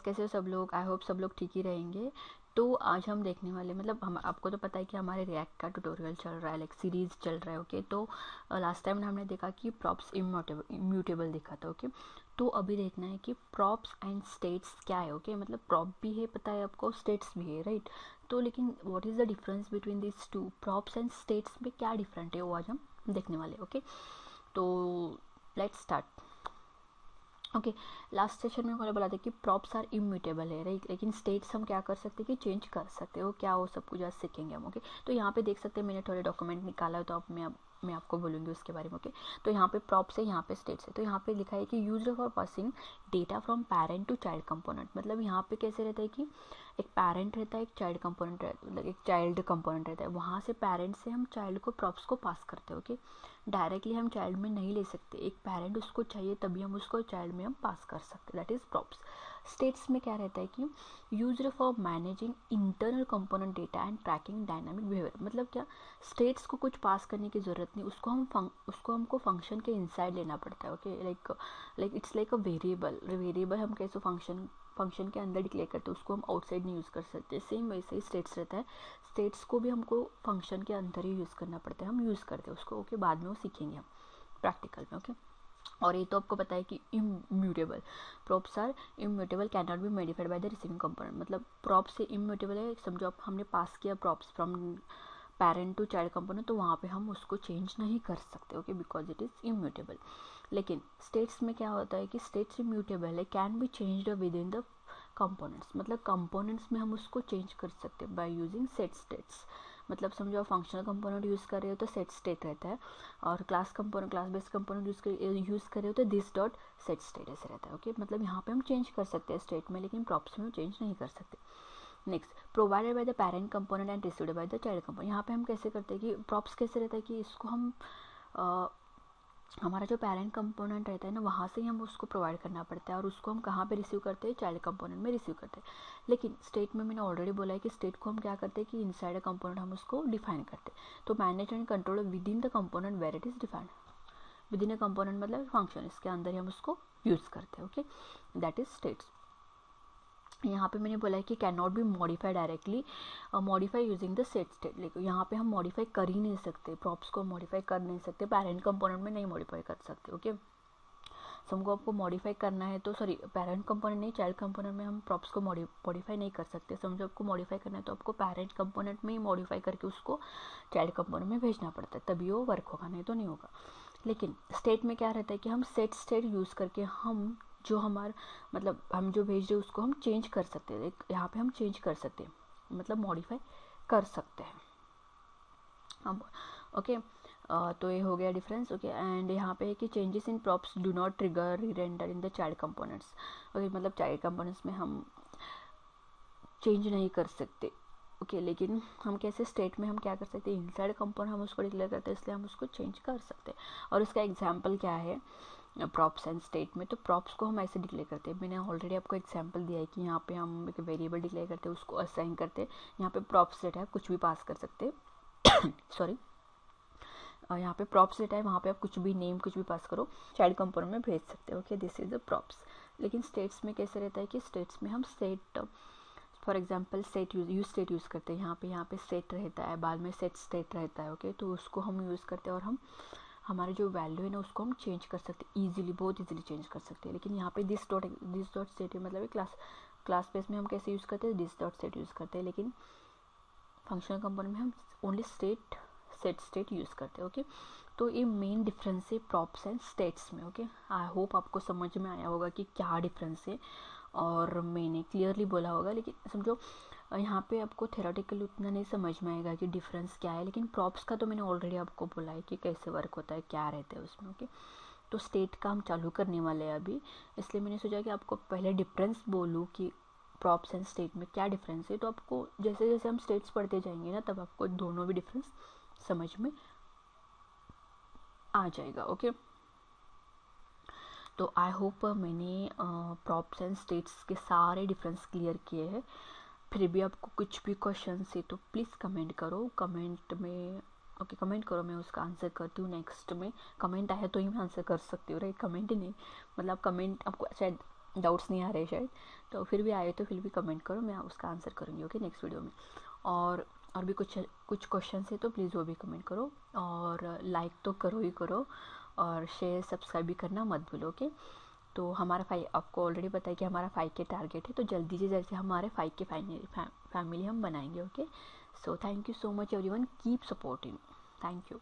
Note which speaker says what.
Speaker 1: कैसे हो सब लोग? आई होप सब लोग ठीक ही रहेंगे। तो आज हम देखने वाले, मतलब हम आपको तो पता है कि हमारे रिएक्ट का ट्यूटोरियल चल रहा है, लाइक सीरीज चल रहा है। ओके, तो लास्ट टाइम हमने देखा कि प्रॉप्स इम्यूटेबल देखा था। ओके, तो अभी देखना है कि प्रॉप्स एंड स्टेट्स क्या है। ओके, मतलब प्रॉप भी है पता है आपको, स्टेट्स भी है, राइट। तो लेकिन what is the difference between this two, props and states में क्या डिफरेंट है वो आज हम देखने वाले। ओके, तो let's start. Okay, last session में मैंने बोला था कि प्रॉप्स आर इम्यूटेबल है, राइट, लेकिन स्टेट्स हम क्या कर सकते हैं कि चेंज कर सकते हो। क्या वो सब कुछ आज सीखेंगे हम। ओके, तो यहाँ पे देख सकते हैं मैंने थोड़े डॉक्यूमेंट निकाला है, तो अब मैं आपको बोलूँगी उसके बारे में। ओके, तो यहाँ पे प्रॉप्स है, यहाँ पे स्टेट्स है। तो यहाँ पे लिखा है कि used for passing data from parent to child component. मतलब यहाँ पे कैसे रहता है कि एक पेरेंट रहता है, एक चाइल्ड कंपोनेंट रहता है, मतलब एक चाइल्ड कंपोनेंट रहता है। वहाँ से पेरेंट से हम चाइल्ड को प्रॉप्स को पास करते हैं। ओके, डायरेक्टली हम चाइल्ड में नहीं ले सकते, एक पेरेंट उसको चाहिए तभी हम उसको चाइल्ड में हम पास कर सकते, दैट इज़ प्रॉप्स। स्टेट्स में क्या रहता है कि used for managing internal component data and tracking dynamic behaviour. मतलब क्या, स्टेट्स को कुछ पास करने की ज़रूरत नहीं, उसको हमको फंक्शन के इनसाइड लेना पड़ता है। Okay, like it's like a variable हम कैसे फंक्शन के अंदर डिक्लेयर करते हैं, उसको हम आउटसाइड नहीं यूज़ कर सकते। सेम वैसे ही स्टेट्स रहता है, स्टेट्स को भी हमको फंक्शन के अंदर ही यूज़ करना पड़ता है, हम यूज़ करते हैं उसको। ओके, बाद में वो सीखेंगे हम प्रैक्टिकल में। ओके, और ये तो आपको पता है कि immutable, props are immutable, can not be modified by the receiving component. मतलब प्रॉप्स से इम्यूटेबल है, समझो आप हमने पास किया props from parent to child component, तो वहाँ पे हम उसको चेंज नहीं कर सकते। Okay, because it is immutable. लेकिन स्टेट्स में क्या होता है कि स्टेट्स इम्यूटेबल है, can be changed with in the components. मतलब कंपोनेंट्स में हम उसको चेंज कर सकते हैं बाय यूजिंग सेट स्टेट्स। मतलब समझो आप फंक्शनल कंपोनेंट यूज़ कर रहे हो तो सेट स्टेट रहता है, और क्लास बेस्ड कंपोनेंट यूज़ कर रहे हो तो दिस डॉट सेट स्टेट ऐसे रहता है। ओके, मतलब यहाँ पे हम चेंज कर सकते हैं स्टेट में, लेकिन प्रॉप्स में हम चेंज नहीं कर सकते। Next, provided by the parent component and received by the child component. यहाँ पे हम कैसे करते हैं कि प्रॉप्स कैसे रहता है कि इसको हम हमारा जो पेरेंट कंपोनेंट रहता है ना, वहाँ से ही हम उसको प्रोवाइड करना पड़ता है, और उसको हम कहाँ पे रिसीव करते हैं, चाइल्ड कंपोनेंट में रिसीव करते हैं। लेकिन स्टेट में मैंने ऑलरेडी बोला है कि स्टेट को हम क्या करते हैं कि इनसाइड अ कंपोनेंट हम उसको डिफाइन करते हैं। तो manage and control with in the component where it is defined. With in a component मतलब फंक्शन, इसके अंदर ही हम उसको यूज़ करते हैं। Okay, that is states. यहाँ पे मैंने बोला है कि can not be modify directly, modify using the set state. लेकिन यहाँ पे हम मॉडिफाई कर ही नहीं सकते, प्रॉप्स को मॉडिफाई कर नहीं सकते, पेरेंट कंपोनेंट में नहीं मॉडिफाई कर सकते। ओके, हमको आपको मॉडिफाई करना है तो, सॉरी, पेरेंट कंपोनेंट नहीं, चाइल्ड कंपोनेंट में हम प्रॉप्स को मॉडिफाई नहीं कर सकते। समझो आपको मॉडिफाई करना है तो आपको पेरेंट कंपोनेंट में ही मॉडिफाई करके उसको चाइल्ड कंपोनेंट में भेजना पड़ता है, तभी वो वर्क होगा, नहीं तो नहीं होगा। लेकिन स्टेट में क्या रहता है कि हम सेट स्टेट यूज़ करके हम जो हमारा, मतलब हम जो भेज रहे हैं उसको हम चेंज कर सकते हैं। यहाँ पे हम चेंज कर सकते हैं, मतलब मॉडिफाई कर सकते हैं हम। ओके, तो ये हो गया डिफरेंस। ओके, एंड यहाँ पे है कि changes in props do not trigger re-render in the child components. Okay, मतलब चाइल्ड कंपोनेंट्स में हम चेंज नहीं कर सकते। ओके, लेकिन हम कैसे, स्टेट में हम क्या कर सकते हैं, इनसाइड कंपोनेंट हम उसको डिक्लेयर करते हैं, इसलिए हम उसको चेंज कर सकते हैं। और इसका एग्जाम्पल क्या है प्रॉप्स एंड स्टेट में, तो प्रॉप्स को हम ऐसे डिक्लेयर करते हैं, मैंने ऑलरेडी आपको एग्जांपल दिया है कि यहाँ पे हम एक वेरिएबल डिक्लेयर करते हैं, उसको असाइन करते हैं। यहाँ पे प्रॉप्स डेटा है, कुछ भी पास कर सकते हैं सॉरी, यहाँ पे प्रॉप्स डेटा है, वहाँ पे आप कुछ भी नेम कुछ भी पास करो, चाइल्ड कंपोनेंट में भेज सकते हो। Okay, this is the props. लेकिन स्टेट्स में कैसे रहता है कि स्टेट्स में हम set, for example set use state use करते हैं, यहाँ पे सेट रहता है, बाद में सेट स्टेट रहता है। ओके, तो उसको हम यूज़ करते हैं, और हम हमारे जो वैल्यू है ना उसको हम चेंज कर सकते हैं ईजिली, बहुत ईजिली चेंज कर सकते हैं। लेकिन यहाँ पे दिस डॉट सेट है, मतलब क्लास स्पेस में हम कैसे यूज़ करते हैं, दिस डॉट सेट यूज़ करते हैं, लेकिन फंक्शनल कंपोनेंट में हम ओनली सेट स्टेट यूज़ करते हैं। ओके, तो ये मेन डिफरेंस है प्रॉप्स एंड स्टेट्स में। ओके, आई होप आपको समझ में आया होगा कि क्या डिफरेंस है, और मैंने क्लियरली बोला होगा। लेकिन समझो यहाँ पे आपको थेरोटिकली उतना नहीं समझ में आएगा कि डिफरेंस क्या है, लेकिन प्रॉप्स का तो मैंने ऑलरेडी आपको बोला है कि कैसे वर्क होता है, क्या रहता है उसमें। ओके, तो स्टेट का हम चालू करने वाले हैं अभी, इसलिए मैंने सोचा कि आपको पहले डिफरेंस बोलूँ कि प्रॉप्स एंड स्टेट में क्या डिफरेंस है। तो आपको जैसे जैसे हम स्टेट्स पढ़ते जाएंगे ना, तब आपको दोनों भी डिफरेंस समझ में आ जाएगा। ओके, तो आई होप मैंने प्रॉप्स एंड स्टेट्स के सारे डिफरेंस क्लियर किए हैं। फिर भी आपको कुछ भी क्वेश्चन है तो प्लीज़ कमेंट करो, कमेंट में। ओके, कमेंट करो, मैं उसका आंसर करती हूँ नेक्स्ट में। कमेंट आया तो ही मैं आंसर कर सकती हूँ, राइट, कमेंट ही नहीं, मतलब कमेंट आपको शायद डाउट्स नहीं आ रहे शायद, तो फिर भी आए तो फिर भी कमेंट करो, मैं उसका आंसर करूँगी ओके नेक्स्ट वीडियो में। और भी कुछ क्वेश्चन है तो प्लीज़ वो भी कमेंट करो, और लाइक तो करो ही करो, और शेयर सब्सक्राइब भी करना मत भूलो ओके। तो हमारा 5, आपको ऑलरेडी पता है कि हमारा 5 के टारगेट है, तो जल्दी से जल्दी हमारे 5 के फैमिली हम बनाएंगे okay. So thank you so much everyone, keep supporting, thank you.